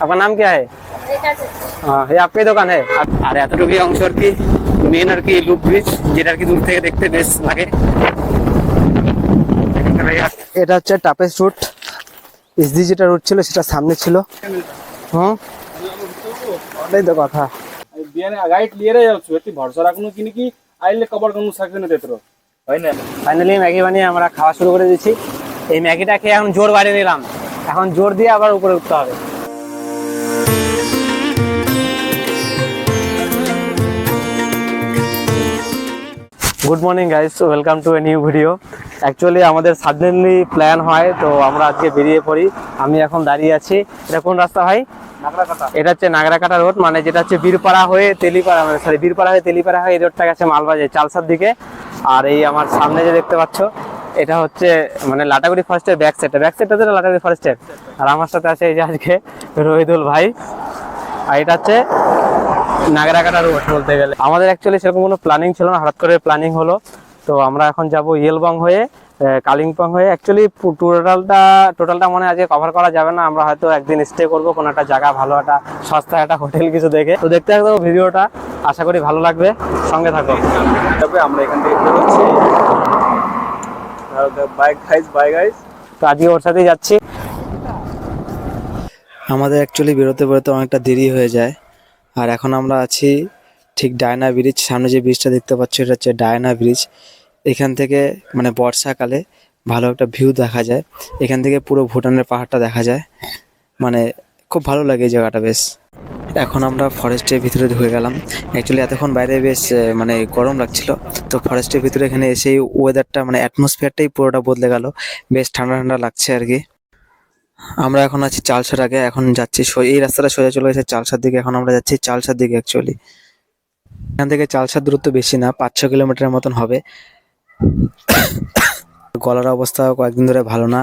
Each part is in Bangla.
आपका नाम क्या है? हाँ, ये आपकी दुकान है। আর এতটুকু অংশ আর কি মেন আর কি লুপ ব্রিজ, যেটা আর কি দূর থেকে দেখতে বেশ লাগে। এটা হচ্ছে টাপেস রুট। এসডি যেটা রুট ছিল সেটা সামনে ছিল। হুম, ওটাই তো কথা। बिहान गाइड लिएर जाउँछु यति भरोसा राख्नु किनकि अहिले कभर गर्नु सक्दैन त्यत्रो होइन। ফাইনালি ম্যাগি বানিয়ে আমরা খাওয়া শুরু করে দিয়েছি। এই ম্যাগিটা খেয়ে এখন জোর বাড়িয়ে নিলাম, এখন জোর দিয়ে আবার উপরে উঠতে হবে। Good morning guys, welcome to a new video. Actually আমাদের সাডেনলি প্ল্যান হয়, তো আমরা আজকে বেরিয়ে পড়ি। আমি এখন দাঁড়িয়ে আছি। এটা কোন রাস্তা ভাই? নাগরাকাটা। এটা হচ্ছে নাগরাকাটা রোড, মানে যেটা হচ্ছে বীরপাড়া হয়ে তেলিপাড়া, মানে সরি বীরপাড়া হয়ে তেলিপাড়া হয়ে এই রোডটা গেছে মালবাজার চালসার দিকে। আর এই আমার সামনে যে দেখতে পাচ্ছ এটা হচ্ছে মানে লাটাগুড়ি ফরেস্টের ব্যাক সাইডটা তো লাটাগুড়ি ফরেস্টের। আর আমার সাথে আছে এই যে আজকে রহিদুল ভাই। আর এটা হচ্ছে নাগরাকাটা রোড বলতে গেলে। আমাদের অ্যাকচুয়ালি সেরকম কোনো প্ল্যানিং ছিল না, হঠাৎ করে প্ল্যানিং হলো। তো আমরা এখন যাব ইয়েলবং হয়ে কালিম্পং হয়ে। অ্যাকচুয়ালি টোটালটা মনে আজকে কভার করা যাবে না, আমরা হয়তো একদিন স্টে করবো কোনো একটা জায়গা, ভালো একটা সস্তা একটা হোটেল কিছু দেখে। তো দেখতে থাকবো ভিডিওটা, আশা করি ভালো লাগবে, সঙ্গে থাকো। তবে আমরা এখান থেকে বেরোচ্ছি। Bye guys. তো আজকে ওর সাথেই যাচ্ছি। আমাদের অ্যাকচুয়ালি বেরোতে বেরোতে অনেকটা দেরি হয়ে যায়। আর এখন আমরা আছি ঠিক ডায়না ব্রিজ। সামনে যে ব্রিজটা দেখতে পাচ্ছ এটা হচ্ছে ডায়না ব্রিজ। এখান থেকে মানে বর্ষাকালে ভালো একটা ভিউ দেখা যায়। এখান থেকে পুরো ভুটানের পাহাড়টা দেখা যায়, মানে খুব ভালো লাগে এই জায়গাটা বেশ। এখন আমরা ফরেস্টের ভিতরে ঢুকে গেলাম। অ্যাকচুয়ালি এতক্ষণ বাইরে বেশ মানে গরম লাগছিল, তো ফরেস্টের ভিতরে এখানে এসেই ওয়েদারটা মানে অ্যাটমসফিয়ারটাই পুরোটা বদলে গেল, বেশ ঠান্ডা ঠান্ডা লাগছে আর কি। আমরা এখন আছি চালসার আগে, এখন যাচ্ছি এই রাস্তাটা সোজা চলে গেছে চালসার দিকে। এখন আমরা যাচ্ছি চালসার দিকে। অ্যাকচুয়ালি এখান থেকে চালসার দূরত্ব বেশি না, 5-6 কিলোমিটারের মতন হবে। গলার অবস্থা কয়েকদিন ধরে ভালো না,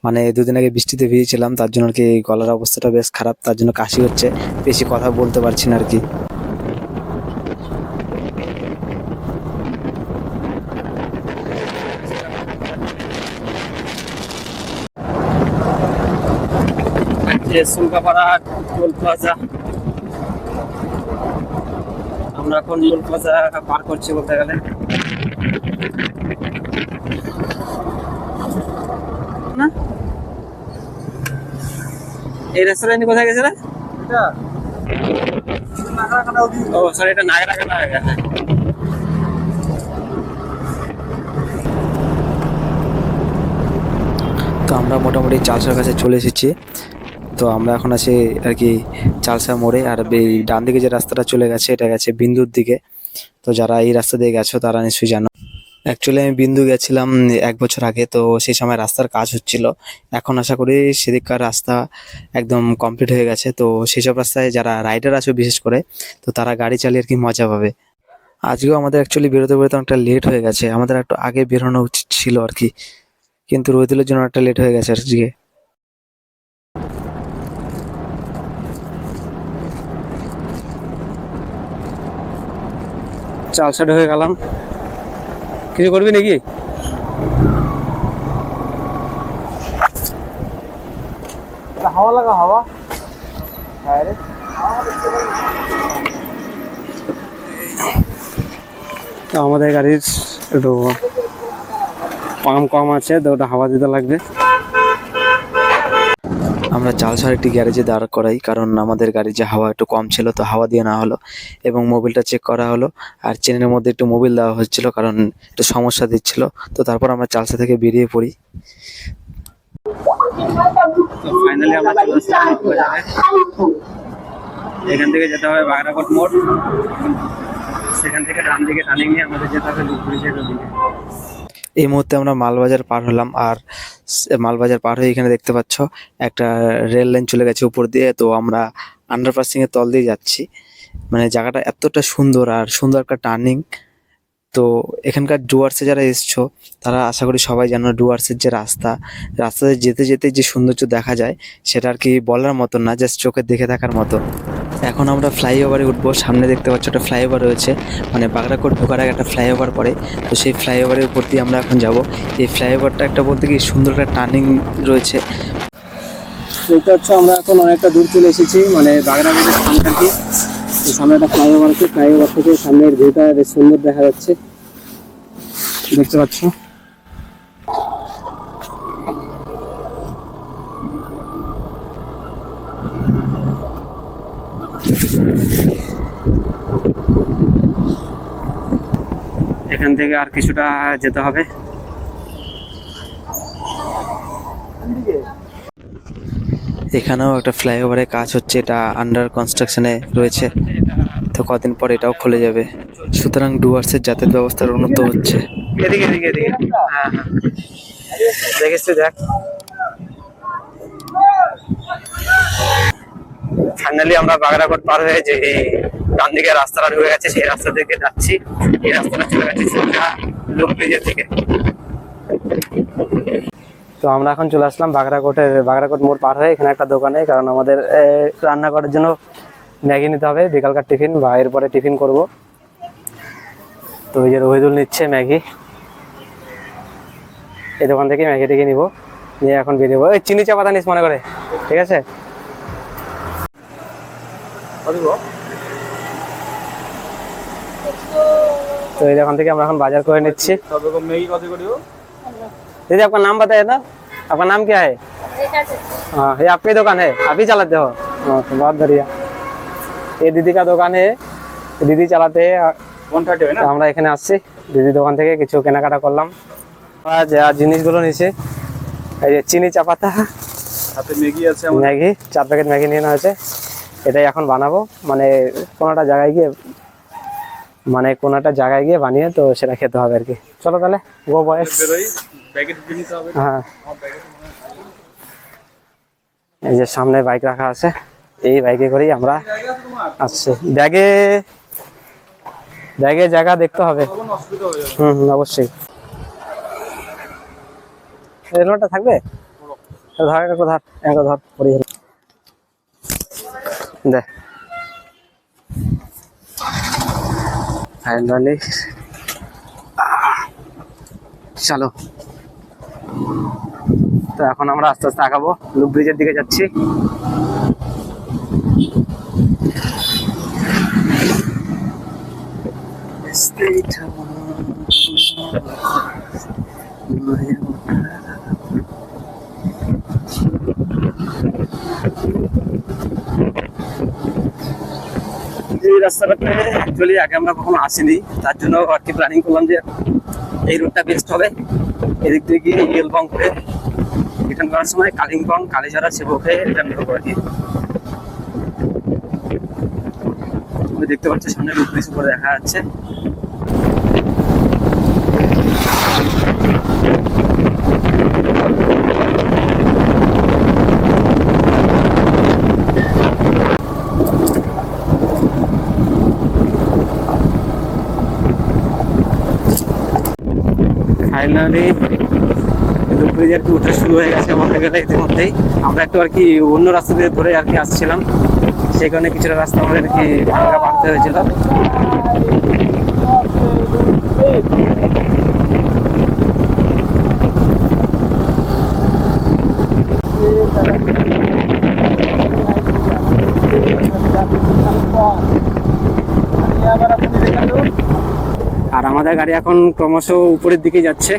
মানে 2 দিন আগে বৃষ্টিতে ভিজেছিলাম, তার জন্য আর কি গলার অবস্থাটা বেশ খারাপ, তার জন্য কাশি হচ্ছে, বেশি কথা বলতে পারছি না আর কি। আমরা এখন টোল প্লাজা পার করছি বলতে গেলে। না এই রেস্টুরেন্ট কোথায় গেছে রে? ও সরি, এটা নাগরাকাটা হয়ে গেছে। তো আমরা মোটামুটি চালসার কাছে চলে এসেছি। তো আমরা এখন আছি আর কি চালসা মোড়ে। আর এই ডান দিকে যে রাস্তাটা চলে গেছে এটা গেছে বিন্দুর দিকে। তো যারা এই রাস্তা দিয়ে গেছো তারা নিশ্চয়ই জানো। অ্যাকচুয়ালি আমি বিন্দু গেছিলাম 1 বছর আগে, তো সেই সময় রাস্তার কাজ হচ্ছিল। এখন আশা করি সেদিককার রাস্তা একদম কমপ্লিট হয়ে গেছে। তো সেসব রাস্তায় যারা রাইডার আছে বিশেষ করে, তো তারা গাড়ি চালিয়ে আর কি মজা পাবে। আজকেও আমাদের অ্যাকচুয়ালি বেরোতে বেরোতে অনেকটা লেট হয়ে গেছে, আমাদের একটু আগে বেরোনো উচিত ছিল আর কি, কিন্তু রোহিতুলের জন্য একটা লেট হয়ে গেছে আজকে। চালসা ঢুকে গেলাম। কিছু করবি নাকি? হাওয়া লাগা হাওয়া। হ্যাঁ রে, তো আমাদের গাড়ির একটু কম আছে, তো ওটা হাওয়া দিতে লাগবে। আমরা চালসার একটি গ্যারেজে দাঁড় করাই, কারণ আমাদের গাড়ির যে হাওয়া একটু কম ছিল, তো হাওয়া দিয়ে না হলো। এবং মোবিলটা চেক করা হলো, আর চেনের মধ্যে একটু মোবিল দেওয়া হচ্ছিল কারণ একটু সমস্যা দিচ্ছিল। তো তারপর আমরা চালসা থেকে বেরিয়ে পড়ি। তো ফাইনালি আমরা চলে আসলাম বাজারে। এখান থেকে যেতে হবে বাগরাকোট মোড়, সেখান থেকে ডান দিকে টার্নিং নিয়ে আমাদের যেতে হবে ব্রিজের দিকে। এই মুহূর্তে আমরা মালবাজার পার হলাম। আর মালবাজার পার হয়ে এখানে দেখতে পাচ্ছ একটা রেল লাইন চলে গেছে উপর দিয়ে। তো আমরা আন্ডারপাসিং এর তল দিয়ে যাচ্ছি, মানে জায়গাটা এতটা সুন্দর আর সুন্দর একটা টার্নিং। তো এখানকার ডুয়ার্সে যারা এসছো তারা আশা করি সবাই জানো, ডুয়ার্সের যে রাস্তাতে যেতে যেতে যে সৌন্দর্য দেখা যায় সেটা আর কি বলার মতো না, জাস্ট চোখে দেখে থাকার মতো। এখন আমরা ফ্লাইওভারে উঠবো। সামনে দেখতে পাচ্ছ একটা ফ্লাইওভার রয়েছে, মানে বাগরাকোট ঢোকার আগে একটা ফ্লাইওভার পড়ে। তো সেই ফ্লাইওভারের উপর দিয়ে আমরা এখন যাব। এই ফ্লাইওভারটা একটা বলতে কি সুন্দর একটা টার্নিং রয়েছে। দেখতে পাচ্ছ আমরা এখন অনেকটা দূর চলে এসেছি, মানে বাগড়াঘাটের সামনে আর কি। সামনে একটা ফ্লাইওভার আছে, ফ্লাইওভার থেকে সামনের ভিউটা বেশ সুন্দর দেখা যাচ্ছে, দেখতে পাচ্ছ। এখান থেকে আর কিছুটা যেতে হবে। এখানেও একটা ফ্লাইওভারের কাজ হচ্ছে, এটা আন্ডার কনস্ট্রাকশনে রয়েছে, তো কদিন পর এটাও খুলে যাবে। সুতরাং ডুয়ার্সের যাতায়াত ব্যবস্থার উন্নত হচ্ছে। এদিকে এদিকে এদিকে, হ্যাঁ হ্যাঁ, দেখেছি দেখ। ফাইনালি আমরা বাগড়াকোট পার হয়ে যে ডান দিকে রাস্তাটা ঢুকে গেছে, সেই রাস্তা থেকে যাচ্ছি। এই রাস্তাটা চলে গেছে সোজা লোক ব্রিজের থেকে। তো আমরা এখন চলে আসলাম বাগড়াকোট মোড় পার হয়ে এখানে একটা দোকানে, কারণ আমাদের রান্না করার জন্য ম্যাগি নিতে হবে, বিকালকার টিফিন বা এরপরে টিফিন করব। তো এই যে রহিদুল নিচ্ছে ম্যাগি, এই দোকান থেকে ম্যাগি টেগে নিবো, নিয়ে এখন বেরিয়েবো। ওই চিনি চা পাতা নিস মনে করে, ঠিক আছে? তো এই দোকান থেকে আমরা এখন বাজার করে নিচ্ছি। दीदी आपका नाम बताइए ना, आपका नाम क्या है? हाँ, ये आपकी दुकान है, आप ही चलाते हो? हाँ, तो बहुत बढ़िया। ये दीदी का दुकान है, दीदी चलाते हैं। তো আমরা এখানে আসছি, দিদি দোকান থেকে কিছু কেনাকাটা করলাম। যা জিনিসগুলো নিয়েছি, এই যে চিনি চা পাতা, সাথে ম্যাগি আছে, ম্যাগি 4 প্যাকেট ম্যাগি নিয়ে নেওয়া হয়েছে। এটাই এখন বানাবো, মানে কোনোটা জায়গায় গিয়ে বানিয়ে তো সেটা খেতে হবে আর কি। চলো তাহলে গো বয়েস। হ্যাঁ, এই যে সামনে বাইক রাখা আছে, এই বাইকে করেই আমরা আসছি। ব্যাগে জায়গা দেখতে হবে। অবশ্যই। রেলওয়েটা থাকবে, ধর পরি দেখ। ফাইনালি চলো, তো এখন আমরা আস্তে আস্তে আগাবো, লুপ ব্রিজের দিকে যাচ্ছি। এই রাস্তাটাতে অ্যাকচুয়ালি আগে আমরা কখনো আসিনি, তার জন্য আর কি প্ল্যানিং করলাম যে এই রুটটা বেস্ট হবে। এদিক থেকে গিয়ে ইয়েলবং করে রিটার্ন করার সময় কালিম্পং, কালীঝরা, সেবক হয়ে রিটার্ন করবো আর কি। তুমি দেখতে পাচ্ছ সামনে লুপ ব্রিজ উপরে দেখা যাচ্ছে। ফাইনালি লুপ ব্রিজ আর কি উঠা শুরু হয়ে গেছে বলতে গেলে। ইতিমধ্যেই আমরা একটু আর কি অন্য রাস্তা দিয়ে ধরে আর কি আসছিলাম, সেই কারণে কিছুটা রাস্তা আমাদের কি ভাঙা পাড়তে হয়েছিল। আর আমাদের গাড়ি এখন ক্রমশ উপরের দিকে যাচ্ছে।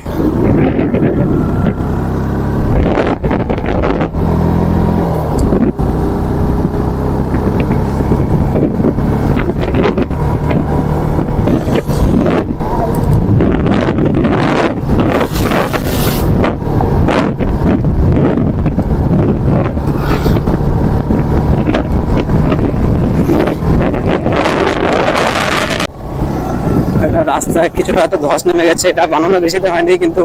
রাস্তায় কিছুটা হয়তো ধস নেমে গেছে, এটা বানানো বেশি তো হয়নি, কিন্তু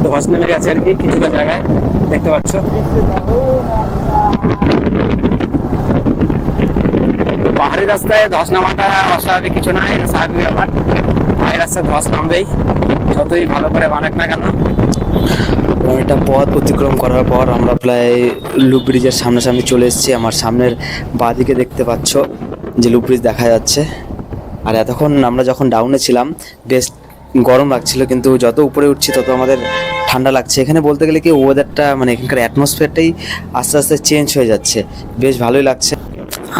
ধস নেমে গেছে আর কি কিছুটা জায়গায়, দেখতে পাচ্ছ। পাহাড়ি রাস্তায় ধস নামাটা অস্বাভাবিক কিছু নয়, এটা স্বাভাবিক ব্যাপার। পাহাড়ি রাস্তায় ধস নামবেই, যতই ভালো করে বানাক না কেন। অনেকটা পথ অতিক্রম করার পর আমরা প্রায় লুপ ব্রিজের সামনাসামনি চলে এসেছি। আমার সামনের বাঁ দিকে দেখতে পাচ্ছ যে লুপ ব্রিজ দেখা যাচ্ছে। আর এতক্ষণ আমরা যখন ডাউনে ছিলাম বেশ গরম লাগছিল, কিন্তু যত উপরে উঠছি তত আমাদের ঠান্ডা লাগছে। এখানে বলতে গেলে কি ওয়েদারটা মানে এখানকার অ্যাটমসফিয়ারটাই আস্তে আস্তে চেঞ্জ হয়ে যাচ্ছে, বেশ ভালোই লাগছে।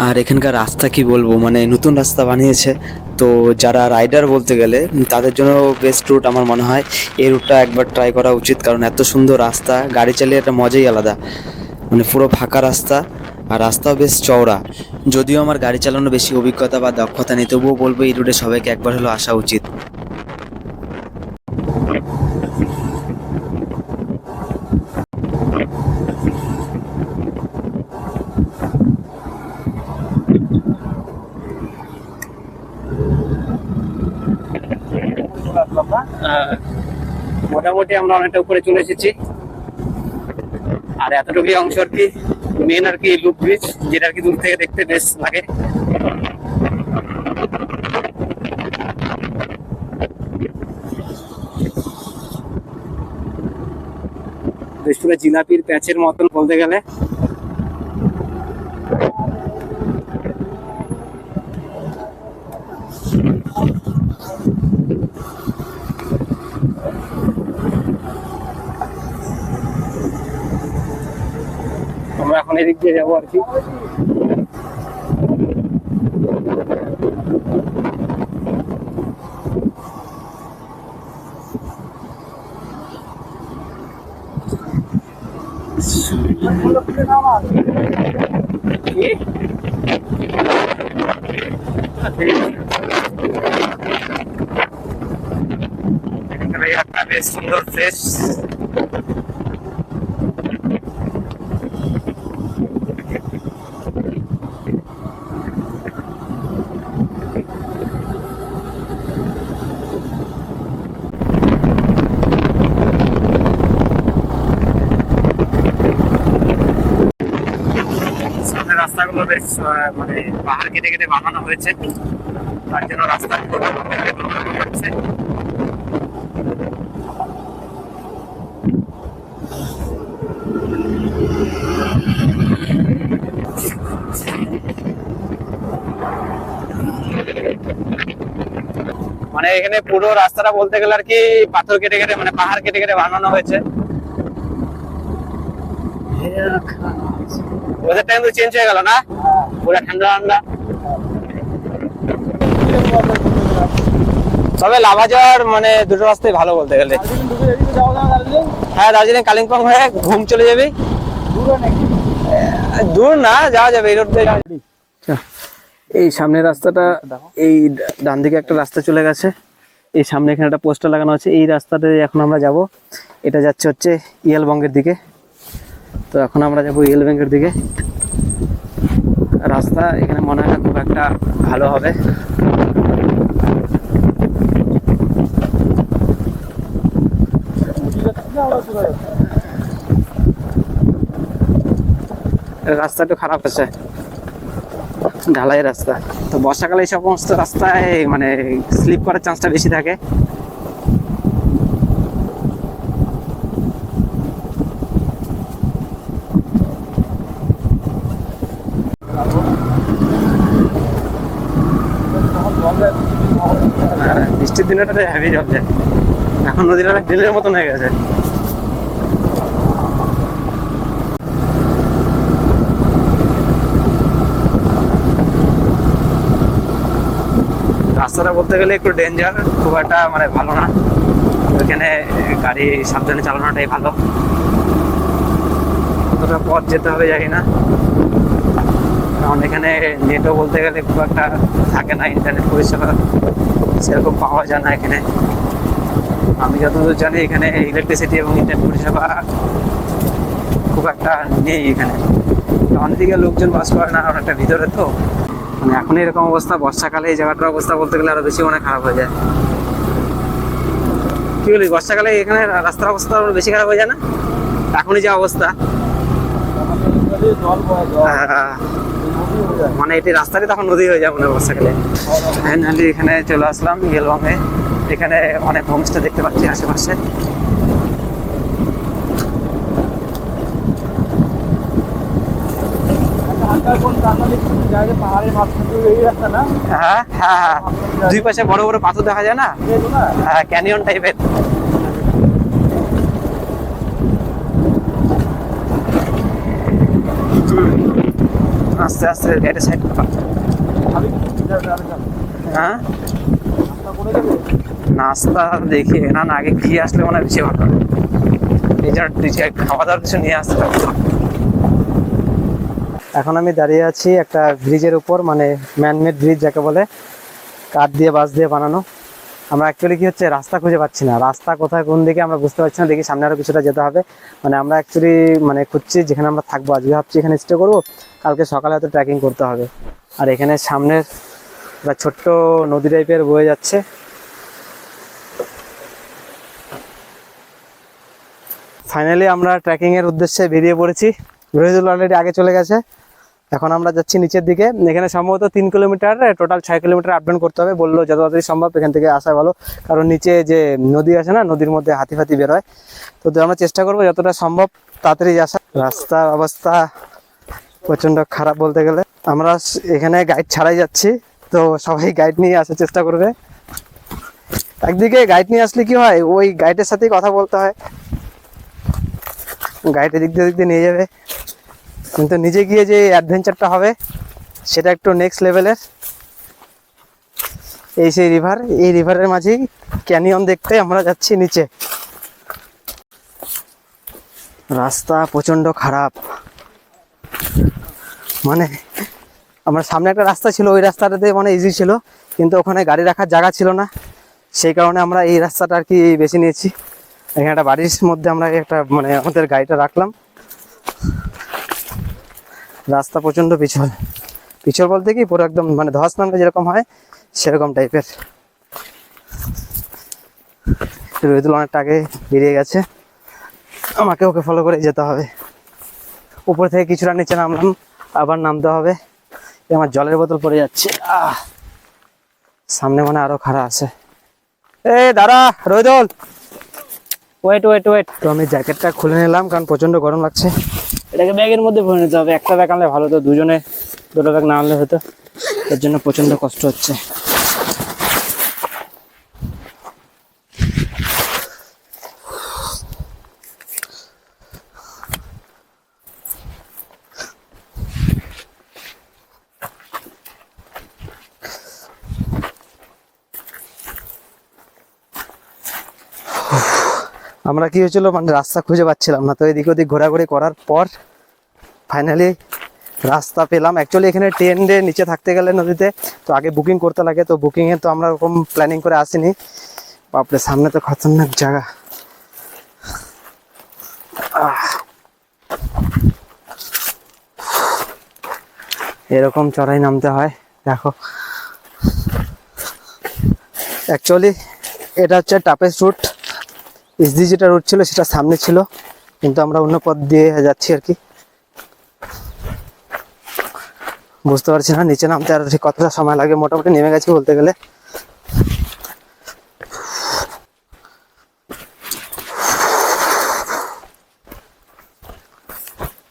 আর এখানকার রাস্তা কি বলবো, মানে নতুন রাস্তা বানিয়েছে, তো যারা রাইডার বলতে গেলে তাদের জন্য বেস্ট রুট আমার মনে হয়। এই রুটটা একবার ট্রাই করা উচিত, কারণ এত সুন্দর রাস্তা, গাড়ি চালিয়ে একটা মজাই আলাদা। মানে পুরো ফাঁকা রাস্তা, আর রাস্তাও বেশ চওড়া। যদিও আমার গাড়ি চালানোর বেশি অভিজ্ঞতা বা দক্ষতা নেই, তবুও বলবো এই রুটে সবাইকে একবার হলেও আসা উচিত। মোটামুটি আমরা অনেকটা উপরে চলে এসেছি। আর এতটুকুই অংশ আর কি মেন আর কি লুপ ব্রিজ, যেটা আর কি দূর থেকে দেখতে বেশ লাগে। বেশ পুরো জিলাপির প্যাচের মতন বলতে গেলে। আমরা এখন এদিক দিয়ে যাবো আর কি। বেশ সুন্দর ফ্রেশ। রাস্তাগুলো বেশ মানে পাহাড় কেটে কেটে বানানো হয়েছে, তার জন্য রাস্তা হচ্ছে। মানে এখানে পুরো রাস্তাটা বলতে গেলে আর কি পাথর কেটে কেটে মানে পাহাড় কেটে কেটে বানানো হয়েছে। ওয়েদারটা কিন্তু চেঞ্জ হয়ে গেল না, পুরো ঠান্ডা ঠান্ডা। তবে লাভা যাওয়ার মানে দুটো রাস্তাই ভালো বলতে গেলে। হ্যাঁ, দার্জিলিং কালিম্পং হয়ে ঘুম চলে যাবে। দূর না, যাওয়া যাবে এই রোড দিয়ে। এই সামনের রাস্তাটা, এই ডান দিকে একটা রাস্তা চলে গেছে, এই সামনে এখানে একটা পোস্টার লাগানো আছে, এই রাস্তাতে এখন আমরা যাব। এটা যাচ্ছে হচ্ছে ইয়েলবঙ্গের দিকে, তো এখন আমরা যাবো ইয়েলবঙ্গের দিকে। রাস্তা এখানে মনে হয় না খুব একটা ভালো হবে। রাস্তা একটু খারাপ আছে, ঢালাই রাস্তা। তো বর্ষাকালে এই সমস্ত রাস্তায় মানে স্লিপ করার চান্সটা বেশি থাকে। বৃষ্টির দিনটাতে হেভি জল যায়, এখন নদীটা ড্রেনের মতন হয়ে গেছে। রাস্তাটা বলতে গেলে একটু ডেঞ্জার, খুব একটা মানে ভালো না। ওইখানে গাড়ি সাবধানে চালানোটাই ভালো। কতটা পথ যেতে হবে জানি না, কারণ এখানে নেটও বলতে গেলে খুব একটা থাকে না, ইন্টারনেট পরিষেবা সেরকম পাওয়া যায় না এখানে। আমি যতদূর জানি এখানে ইলেকট্রিসিটি এবং ইন্টারনেট পরিষেবা খুব একটা নেই এখানে। অনেকদিকে লোকজন বাস করে না, অনেকটা ভিতরে তো। মানে এখন এরকম অবস্থা, বর্ষাকালে এই জায়গাটার অবস্থা বলতে গেলে আরো বেশি অনেক খারাপ হয়ে যায়। কি বলি, বর্ষাকালে এখানে রাস্তার অবস্থা আরো বেশি খারাপ হয়ে যায় না এখনই যা অবস্থা। মানে এটি রাস্তাটি তখন নদী হয়ে যাবে না বর্ষাকালে। ফাইনালি এখানে চলে আসলাম ইয়েলবঙ্গে। এখানে অনেক হোমস্টে দেখতে পাচ্ছি আশেপাশে। হ্যাঁ হ্যাঁ, দুই পাশে বড় বড় পাথর দেখা যায় না, হ্যাঁ ক্যানিয়ন টাইপের। আস্তে আস্তে গাড়িটা সাইড করো। হ্যাঁ নাস্তা দেখি না, না আগে গিয়ে আসলে মনে হয় বেশি ভালো হয়। এই জন্য খাওয়া দাওয়ার কিছু নিয়ে আসতে হবে। এখন আমি দাঁড়িয়ে আছি একটা ব্রিজের উপর, মানে ম্যানমেড ব্রিজ যাকে বলে, কাঠ দিয়ে বাঁশ দিয়ে বানানো। আমরা অ্যাকচুয়ালি কি হচ্ছে রাস্তা খুঁজে পাচ্ছি না, রাস্তা কোথায় কোন দিকে আমরা বুঝতে পারছি না। দেখি সামনে আরো কিছুটা যেতে হবে। মানে আমরা অ্যাকচুয়ালি মানে খুঁজছি যেখানে আমরা থাকবো, আজকে ভাবছি এখানে স্টে করবো, কালকে সকালে হয়তো ট্রেকিং করতে হবে। আর এখানে সামনের একটা ছোট্ট নদী টাইপের বয়ে যাচ্ছে। ফাইনালি আমরা ট্রেকিং এর উদ্দেশ্যে বেরিয়ে পড়েছি। রহিদুল অলরেডি আগে চলে গেছে। এখন আমরা যাচ্ছি নিচের দিকে। এখানে সম্ভবত 3 kilometre, total 6 kilometre up down করতে হবে। বললো যত তাড়াতাড়ি সম্ভব এখান থেকে আসা ভালো, কারণ নিচে যে নদী আছে না, নদীর মধ্যে হাতি ফাতি বেরোয়। তো আমরা চেষ্টা করবো যতটা সম্ভব তাড়াতাড়ি আসা। রাস্তার অবস্থা প্রচন্ড খারাপ বলতে গেলে। আমরা এখানে গাইড ছাড়াই যাচ্ছি, তো সবাই গাইড নিয়ে আসার চেষ্টা করবে। একদিকে গাইড নিয়ে আসলে কি হয়, ওই গাইডের সাথেই কথা বলতে হয়, গাইড এদিক দিয়ে নিয়ে যাবে, কিন্তু নিজে গিয়ে যে অ্যাডভেঞ্চারটা হবে সেটা একটু নেক্সট লেভেলের। এই সেই রিভার, এই রিভারের মাঝেই ক্যানিয়ন দেখতে আমরা যাচ্ছি নিচে। রাস্তা প্রচন্ড খারাপ, মানে আমার সামনে একটা রাস্তা ছিল, ওই রাস্তাটাতে মানে ইজি ছিল, কিন্তু ওখানে গাড়ি রাখার জায়গা ছিল না, সেই কারণে আমরা এই রাস্তাটা আর কি বেছে নিয়েছি। এখানে একটা বাড়ির মধ্যে আমরা একটা মানে আমাদের গাড়িটা রাখলাম। রাস্তা প্রচন্ড পিছল, পিছল বলতে কি পুরো একদম মানে ধস নামলে যেরকম হয় সেরকম টাইপের। রহিদুল অনেকটা আগে বেরিয়ে গেছে, আমাকে ওকে ফলো করে যেতে হবে। উপর থেকে কিছুটা নিচে নামলাম, আবার নামতে হবে। আমার জলের বোতল পড়ে যাচ্ছে। সামনে মানে আরো খাড়া আছে। দাঁড়া রহিদুল, ওয়েট ওয়েট ওয়েট। তো আমি জ্যাকেটটা খুলে নিলাম কারণ প্রচন্ড গরম লাগছে। এটাকে ব্যাগের মধ্যে ভরে নিতে হবে, একটা ব্যাগ আনলে ভালো হতো, দুজনে দুটো ব্যাগ না আনলে হতো, এর জন্য প্রচন্ড কষ্ট হচ্ছে। আমরা কি হয়েছিল মানে রাস্তা খুঁজে পাচ্ছিলাম না, তো এদিক ওদিক ঘোরাঘুরি করার পর ফাইনালি রাস্তা পেলাম। অ্যাকচুয়ালি এখানে ট্রেনে নিচে থাকতে গেলে নদীতে তো আগে বুকিং করতে লাগে, তো বুকিংয়ে তো আমরা ওরকম প্ল্যানিং করে আসিনি। বাপরে সামনে তো খতরনাক জায়গা। এরকম চড়াই নামতে হয় দেখো। অ্যাকচুয়ালি এটা হচ্ছে টাফেস্ট রুট। এসডি যেটা রুট ছিল সেটা সামনে ছিল, কিন্তু আমরা অন্য পথ দিয়ে যাচ্ছি আর কি। বুঝতে পারছি না নিচে নামতে আর ঠিক কতটা সময় লাগে। মোটামুটি নেমে গেছি বলতে গেলে।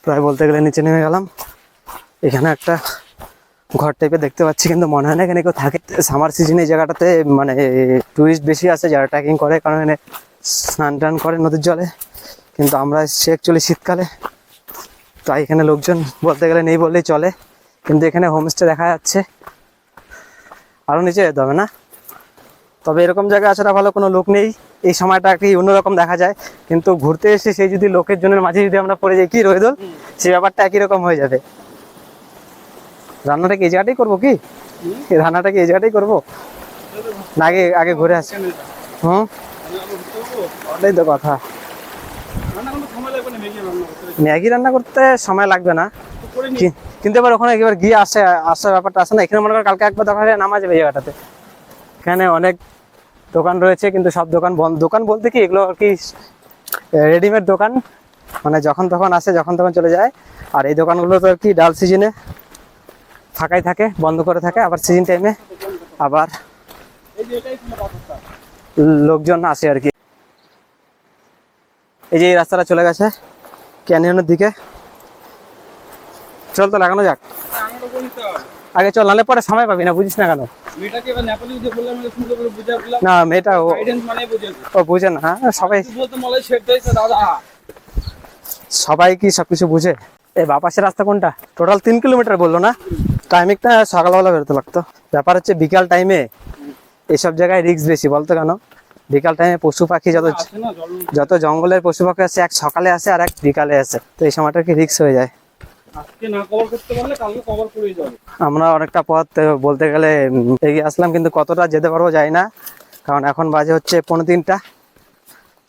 প্রায় বলতে গেলে নিচে নেমে গেলাম। এখানে একটা ঘর টাইপের দেখতে পাচ্ছি, কিন্তু মনে হয় না এখানে কেউ থাকে। সামার সিজনে এই জায়গাটাতে মানে টুরিস্ট বেশি আসে যারা ট্রেকিং করে, কারণ এখানে স্নান টান করে নদীর জলে। কিন্তু আমরা এসেছি অ্যাকচুয়ালি শীতকালে, তাই এখানে লোকজন বলতে গেলে নেই বললেই চলে। কিন্তু এখানে হোমস্টে দেখা যাচ্ছে, আরও নিচে যেতে হবে না। তবে এরকম জায়গায় আসাটা ভালো, কোনো লোক নেই, এই সময়টা কি অন্যরকম দেখা যায়। কিন্তু ঘুরতে এসে সেই যদি লোকের জনের মাঝে যদি আমরা পড়ে যাই কি রহিদুল, সেই ব্যাপারটা একই রকম হয়ে যাবে। রান্নাটা কি এই জায়গাটাই করবো? কি রান্নাটা কি এই জায়গাটাই করবো না আগে আগে ঘুরে আসি? ওটাই তো কথা। ম্যাগি রান্না করতে সময় লাগবে না, কিন্তু এবার ওখানে একবার গিয়ে আসার ব্যাপারটা আসে না। এখানে মনে করেন কালকে একবার দেখা যায় নামা যাবে এই জায়গাটাতে। এখানে অনেক দোকান রয়েছে, কিন্তু সব দোকান বন্ধ। দোকান বলতে কি এগুলো আর কি রেডিমেড দোকান, মানে যখন তখন আসে যখন তখন চলে যায়। আর এই দোকানগুলো তো আর কি ডাল সিজনে ফাঁকাই থাকে, বন্ধ করে থাকে, আবার সিজন টাইমে আবার লোকজন আসে আর কি। এই যে এই রাস্তাটা চলে গেছে ক্যানিয়নের দিকে। চল তো লাগানো যাক আগে, চল, নাহলে পরে সময় পাবি না, বুঝিস না কেন? না মেয়েটা ও বুঝে না। হ্যাঁ সবাই কি সবকিছু বুঝে? এই বাপাসের রাস্তা কোনটা? টোটাল 3 কিলোমিটার বললো না? টাইমিংটা সকালবেলা বেরোতে লাগতো। ব্যাপার হচ্ছে বিকাল টাইমে এইসব জায়গায় রিস্ক বেশি, বলতো কেন? বিকাল টাইমে পশু পাখি আসে না জল। যত জঙ্গলের পশু পাখি আছে, এক সকালে আসে আর এক বিকালে আসে, তো এই সময়টা কি রিস্ক হয়ে যায়। আজকে না কভার করতে পারলে কালকে কভার করে যাবে। আমরা অনেকটা পথ বলতে গেলে এগিয়ে আসলাম, কিন্তু কতটা যেতে পারবো যাই না, কারণ এখন বাজে হচ্ছে 3:45,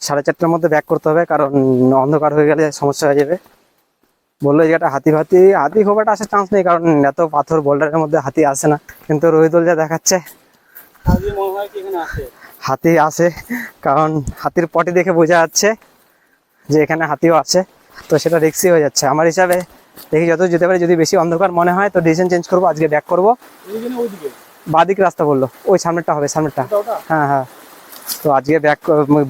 4:30টার মধ্যে ব্যাক করতে হবে, কারণ অন্ধকার হয়ে গেলে সমস্যা হয়ে যাবে। বললো এই জায়গাটা হাতি হাতি খুব একটা আসার চান্স নেই, কারণ এত পাথর বোল্ডারের মধ্যে হাতি আসে না, কিন্তু রহিদুল যা দেখাচ্ছে আজকে মনে হয় কি এখানে আসে। হাতি আসে, কারণ হাতির পটি দেখে বোঝা যাচ্ছে যে এখানে হাতিও আছে, তো সেটা রিস্কি হয়ে যাচ্ছে আমার হিসাবে। দেখি যত যেতে পারি, যদি বেশি অন্ধকার মনে হয় তো ডিসিশন চেঞ্জ করবো, আজকে ব্যাক করবো। ওইদিকে না ওইদিকে? বাদিক রাস্তা বললো, ওই সামনেরটা হবে, সামনেরটা। ওটা? হ্যাঁ হ্যাঁ, তো আজকে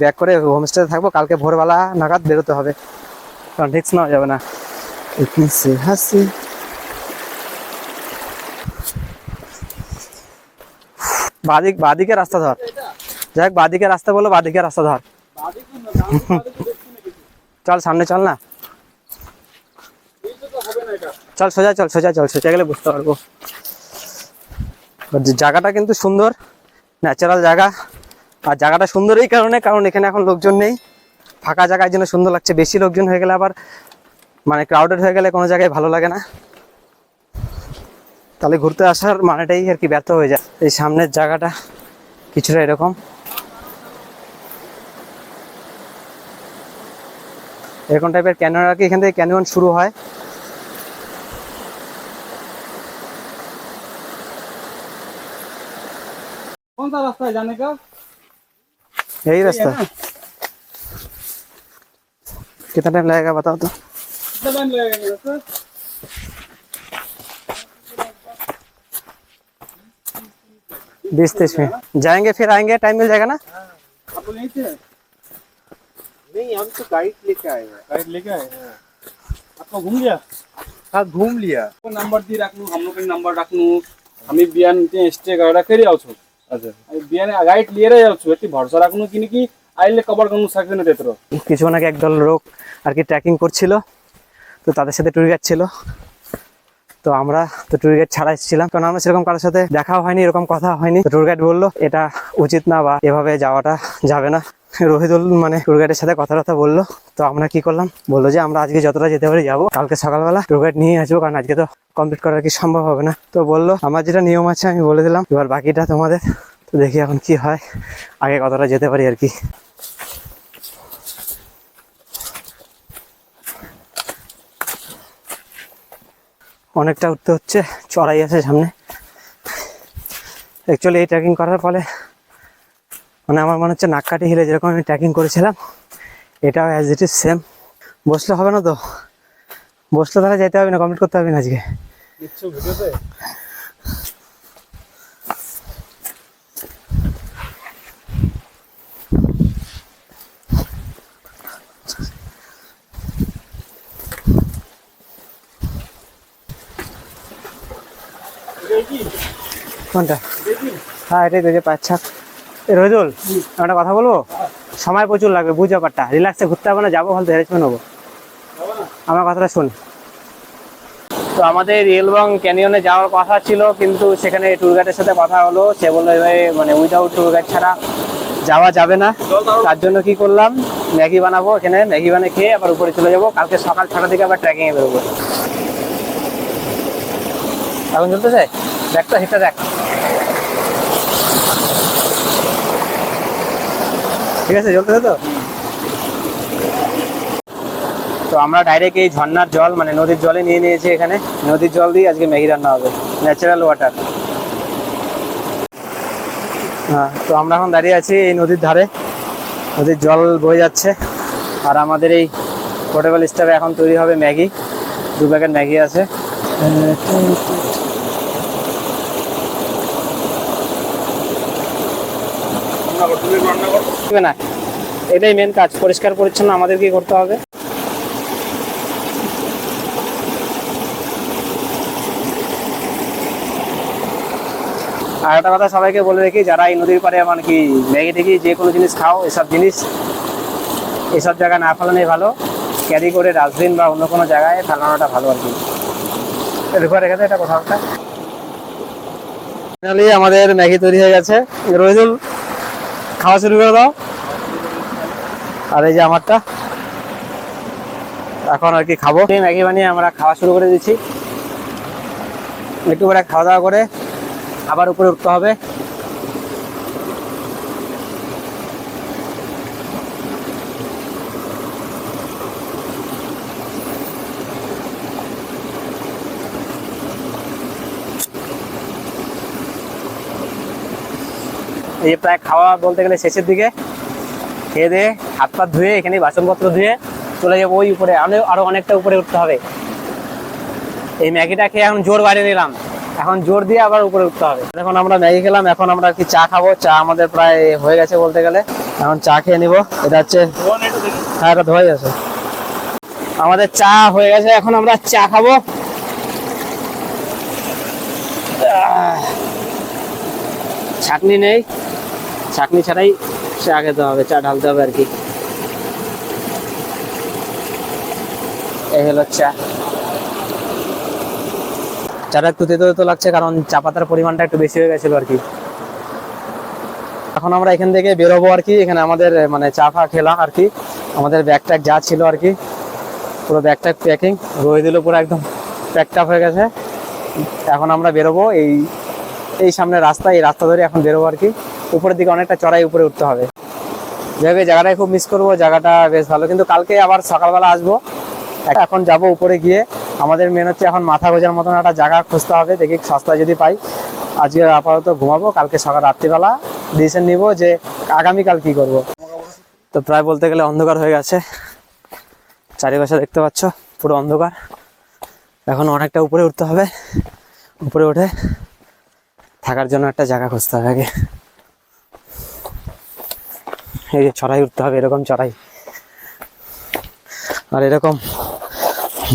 ব্যাক করে হোমস্টেতে থাকবো, কালকে ভোরবেলা নাগাদ বেরোতে হবে, কারণ রিস্ক নেওয়া যাবে না। হাসি বাদিকে রাস্তা ধর, যাক বাদিকে রাস্তা বলো, বাদিকে রাস্তা ধর। বাদিকে না, ডান দিকে বাদিকে দেখছি না কিছু। চল সামনে চল না, এইটা তো হবে না এটা। চল সোজা চল, সোজা গেলে বুঝতে পারবো। জায়গাটা কিন্তু সুন্দর, ন্যাচারাল জায়গা, আর জায়গাটা সুন্দর এই কারণে, কারণ এখানে এখন লোকজন নেই, ফাঁকা জায়গায় জন্য সুন্দর লাগছে। বেশি লোকজন হয়ে গেলে আবার মানে ক্রাউডেড হয়ে গেলে কোনো জায়গায় ভালো লাগে না, তাহলে ঘুরতে আসার মানেটাই আর কি ব্যর্থ হয়ে যায়। এই সামনের জায়গাটা কিছুটা এরকম টাইপের ক্যানিয়ন আর কি, এখান থেকে ক্যানিয়ন শুরু হয়। कौन सा रास्ता है जाने का? यही रास्ता है। कितना टाइम लगेगा बताओ तो? कितना टाइम लगेगा ये रास्ता? 20-30 मिनट जाएंगे, फिर आएंगे, टाइम मिल जाएगा ना? आप लोग यहीं से हैं? नहीं, हम तो गाइड लेके आए हैं। गाइड लेके आए? आपको घूम गया? हाँ, घूम लिया। को नंबर दी राख्नु, हाम्रो पनि नम्बर राख्नु। हामी बिहान त्यहाँ स्टे गरेर फेरि आउँछौँ। हजुर। अनि बिहान गाइड लिएरै आउँछु, यति भरोसा राख्नु, किनकि अहिले कभर गर्नु सक्दैन त्यत्रो। কিছুক্ষণ আগে একদল লোক আর কি ট্রেকিং করছিল, তো তাদের সাথে ট্যুর গাইড ছিল, তো আমরা তো ট্যুর গাইড ছাড়া এসেছিলাম, কারণ আমরা সেরকম কারোর সাথে দেখাও হয়নি, এরকম কথা হয়নি। ট্যুর গাইড বললো এটা উচিত না, বা এভাবে যাওয়াটা যাবে না। রহিদুল মানে ট্যুর গাইডের সাথে কথাবার্তা বললো, তো আমরা কি করলাম, বললো যে আমরা আজকে যতটা যেতে পারি যাবো, কালকে সকালবেলা ট্যুর গাইড নিয়ে আসবো, কারণ আজকে তো কমপ্লিট করা কি সম্ভব হবে না। তো বললো আমার যেটা নিয়ম আছে আমি বলে দিলাম, এবার বাকিটা তোমাদের। তো দেখি এখন কি হয়, আগে কতটা যেতে পারি আর কি। অনেকটা উঠতে হচ্ছে, চড়াই আছে সামনে। অ্যাকচুয়ালি এই ট্রেকিং করার ফলে মানে আমার মনে হচ্ছে নাককাটি হিলে যেরকম আমি ট্রেকিং করেছিলাম, এটাও অ্যাজ ইট ইজ সেম। বসলে হবে না তো, বসলে তাহলে যেতে হবে না, কমপ্লিট করতে হবে না আজকে। দেখছো ভিডিওতে? কোনটা? হ্যাঁ এটাই তো, যে 5-6। রহিদুল একটা কথা বলবো, সময় প্রচুর লাগবে, বুঝ ব্যাপারটা, রিল্যাক্সে ঘুরতে হবে না, যাবো হয়তো হ্যারেসমেন্ট হবো। আমার কথাটা শুন। তো আমাদের রিয়েলবং ক্যানিয়নে যাওয়ার কথা ছিল, কিন্তু সেখানে ট্যুর গাইডের সাথে কথা হলো, সে বললো এভাবে মানে উইদাউট ট্যুর গাইড ছাড়া যাওয়া যাবে না। তার জন্য কি করলাম, ম্যাগি বানাবো, এখানে ম্যাগি বানিয়ে খেয়ে আবার উপরে চলে যাবো, কালকে সকাল 6টা থেকে আবার ট্রেকিংয়ে বেরোবো। এখন চলতে চাই, দেখটা হিটটা দেখ, ঠিক আছে চলতেছে তো। তো আমরা ডাইরেক্ট এই ঝর্ণার জল মানে নদীর জলে নিয়ে নিয়েছি, এখানে নদীর জল দিয়ে আজকে ম্যাগি রান্না হবে, ন্যাচারাল ওয়াটার। হ্যাঁ, তো আমরা এখন দাঁড়িয়ে আছি এই নদীর ধারে, নদীর জল বয়ে যাচ্ছে, আর আমাদের এই পোর্টেবল স্টোভে এখন তৈরি হবে ম্যাগি। 2 প্যাকেট ম্যাগি আছে। না, এটাই মেন কাজ, পরিষ্কার পরিচ্ছন্ন আমাদেরকেই করতে হবে। আর একটা কথা সবাইকে বলে রেখি, যারা এই নদীর পাড়ে মানে কি ম্যাগি থেকে যে কোনো জিনিস খাও, এসব জিনিস এসব জায়গায় না ফেলানোই ভালো, ক্যারি করে ডাস্টবিন বা অন্য কোনো জায়গায় ফেলানোটা ভালো আর কি। এরপর এখানে এটা কোথাও একটা ফাইনালি আমাদের ম্যাগি তৈরি হয়ে গেছে। রহিদুল খাওয়া শুরু করে দাও। আর এই যে আমারটা এখন আর কি খাবো। এই ম্যাগি বানিয়ে আমরা খাওয়া শুরু করে দিচ্ছি। একটু করে খাওয়া দাওয়া করে আবার উপরে উঠতে হবে। এই প্রায় খাওয়া বলতে গেলে শেষের দিকে। খেয়ে দিয়ে হাত পা ধুয়ে এখানে বাসনপত্র ধুয়ে চলে যাবো ওই উপরে, আরো অনেকটা উপরে উঠতে হবে। এই ম্যাগিটা খেয়ে এখন জোর বাড়িয়ে নিলাম, এখন জোর দিয়ে আবার উপরে উঠতে হবে। এখন আমরা ম্যাগি খেলাম, এখন আমরা আর কি চা খাবো। চা আমাদের প্রায় হয়ে গেছে বলতে গেলে, এখন চা খেয়ে নিবো। এটা হচ্ছে, হ্যাঁ এটা ধোয়াই আছে। আমাদের চা হয়ে গেছে, এখন আমরা চা খাবো। ছাঁকনি নেই, ছাঁকনি ছাড়াই চা খেতে হবে, চা ঢালতে হবে আর কি। এই হলো চা। চাটা একটু তেতো তেতো লাগছে, কারণ চা পাতার পরিমাণটা একটু বেশি হয়ে গেছিল আর কি। এখন আমরা এখান থেকে বেরোবো আর কি। এখানে আমাদের মানে চা ফা খেলাম আর কি, আমাদের ব্যাগ ট্যাগ যা ছিল আর কি পুরো ব্যাগ ট্যাগ প্যাকিং রয়ে দিল, পুরো একদম প্যাকড আপ হয়ে গেছে। এখন আমরা বেরোবো এই সামনে রাস্তা, এই রাস্তা ধরে এখন বেরোবো আর কি। উপরের দিকে অনেকটা চড়াই, উপরে উঠতে হবে। যাই হোক, জায়গাটায় খুব মিস করবো, জায়গাটা বেশ ভালো, কিন্তু কালকে আবার সকালবেলা আসবো। এখন যাব উপরে গিয়ে, আমাদের মেন হচ্ছে এখন মাথা গোজার মতন একটা জায়গা খুঁজতে হবে, দেখি সস্তা যদি পাই। আজকে আপাতত ঘুমাবো, কালকে সকাল রাত্রিবেলা ডিসিশন নিব যে আগামীকাল কি করব। তো প্রায় বলতে গেলে অন্ধকার হয়ে গেছে, চারিপাশে দেখতে পাচ্ছ পুরো অন্ধকার। এখন অনেকটা উপরে উঠতে হবে, উপরে উঠে থাকার জন্য একটা জায়গা খুঁজতে হবে আগে। এই যে চড়াই উঠতে হবে, এরকম চড়াই, আর এরকম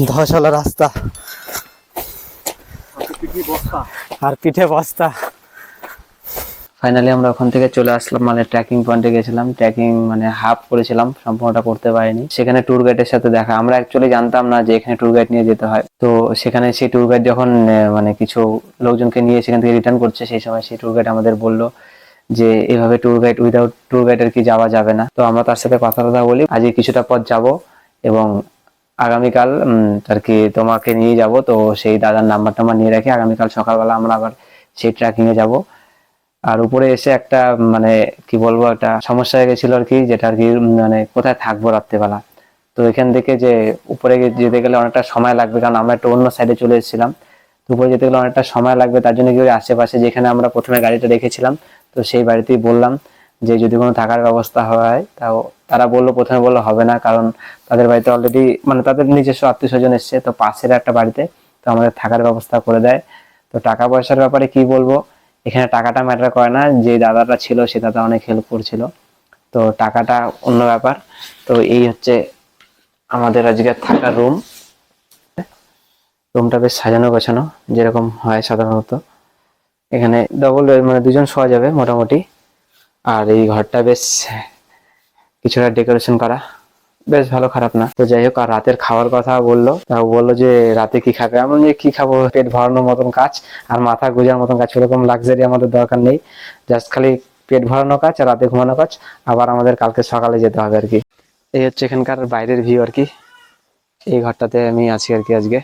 ধসলা রাস্তা, আর পিঠে বস্তা। ফাইনালি আমরা ওখান থেকে চলে আসলাম, মানে ট্রেকিং পয়েন্টে গেছিলাম। ট্রেকিং মানে হাফ করেছিলাম, সম্পূর্ণটা করতে পারিনি। সেখানে ট্যুর গাইডের সাথে দেখা, আমরা অ্যাকচুয়ালি জানতাম না যে এখানে ট্যুর গাইড নিয়ে যেতে হয়। তো সেখানে সেই ট্যুর গাইড যখন মানে কিছু লোকজনকে নিয়ে সেখান থেকে রিটার্ন করছে, সেই সময় সেই ট্যুর গাইড আমাদের বললো যে এভাবে tour guide without tour guide আর কি যাওয়া যাবে না। তো আমরা তার সাথে কথা বলি, আজকে কিছুটা পথ যাব এবং আগামীকাল আর কি তোমাকে নিয়ে যাব। তো সেই দাদার নাম্বারটা নিয়ে রাখি, আগামীকাল সকালবেলা আমরা আবার সেই ট্রেকিং এ যাব। আর উপরে এসে একটা মানে কি বলবো, একটা সমস্যা হয়ে গেছিল আর কি, যেটা আর কি মানে কোথায় থাকবো রাত্রেবেলা। তো এখান থেকে যে উপরে যেতে গেলে অনেকটা সময় লাগবে, কারণ আমরা একটা অন্য সাইডে চলে এসেছিলাম। তো উপরে যেতে গেলে অনেকটা সময় লাগবে, তার জন্য কি আশেপাশে যেখানে আমরা প্রথমে গাড়িটা রেখেছিলাম, তো সেই বাড়িতেই বললাম যে যদি কোনো থাকার ব্যবস্থা হয়। তাও তারা প্রথমে বললো হবে না, কারণ তাদের বাড়িতে অলরেডি মানে তাদের নিজস্ব আত্মীয় স্বজন এসছে, তো পাশের একটা বাড়িতে তো আমাদের থাকার ব্যবস্থা করে দেয়। তো টাকা পয়সার ব্যাপারে কি বলবো, এখানে টাকাটা ম্যাটার করে না। যে দাদাটা ছিল সে দাদা অনেক হেল্প করছিল, তো টাকাটা অন্য ব্যাপার। তো এই হচ্ছে আমাদের আজকে থাকার রুমটা বেশ সাজানো গোছানো, যেরকম হয় সাধারণত। এখানে ডবল মানে দুজন শোয়া যাবে মোটামুটি। আর এই ঘরটা বেশ কিছুটা ডেকোরেশন করা, বেশ ভালো, খারাপ না। তো যাই হোক, আর রাতের খাওয়ার কথা বললো, তাও বললো যে রাতে কি খাবে। এমন যে কি খাবো, পেট ভরানোর মতন কাজ আর মাথা গোজার মতন কাজ, এরকম লাক্সারি আমাদের দরকার নেই। জাস্ট খালি পেট ভরানো কাজ আর রাতে ঘুমানো কাজ। আবার আমাদের কালকে সকালে যেতে হবে আর কি। এই হচ্ছে এখানকার বাইরের ভিউ আর কি। এই ঘরটাতে আমি আছি আর কি, আজকে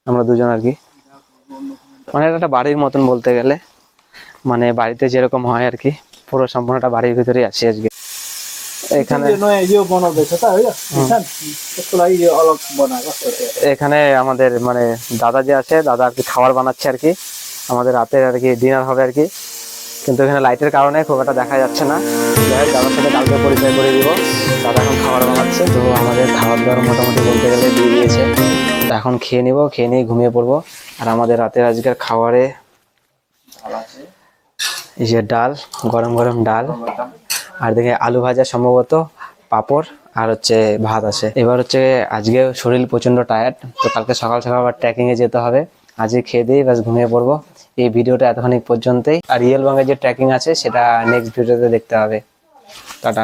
আমরা দুজন আর কি। মানে এটা একটা বাড়ির মতন বলতে গেলে, মানে বাড়িতে যেরকম হয় আর কি, পুরো সম্পূর্ণটা বাড়ির ভিতরেই আছি আজকে। এখানে আমাদের মানে দাদা যে আছে, দাদা আর কি খাবার বানাচ্ছে আর কি, আমাদের রাতের আর কি ডিনার হবে আর কি। কিন্তু এখানে লাইটের কারণে খুব একটা দেখা যাচ্ছে না। দাদার সাথে কালকে পরিচয় করে দিব। দাদা এখন খাবার বানাচ্ছে, তো আমাদের খাবার দাবার মোটামুটি বলতে গেলে দিয়ে দিয়েছে। তো এখন খেয়ে নিব, খেয়ে নিয়ে ঘুমিয়ে পড়বো। আর আমাদের রাতের আজকের খাবারে এই যে ডাল, গরম গরম ডাল, আর দেখে আলু ভাজা, সম্ভবত পাঁপড়, আর হচ্ছে ভাত আছে। এবার হচ্ছে আজকে শরীর প্রচন্ড টায়ার্ড, তো কালকে সকাল সকাল আবার ট্রেকিং এ যেতে হবে। আজকে খেয়ে দিয়ে ব্যাস ঘুমিয়ে পড়বো। এই ভিডিওটা এতখানি পর্যন্তই। আর রিয়েল বাংলায় যে ট্রেকিং আছে সেটা নেক্সট ভিডিওতে দেখতে হবে। টাটা।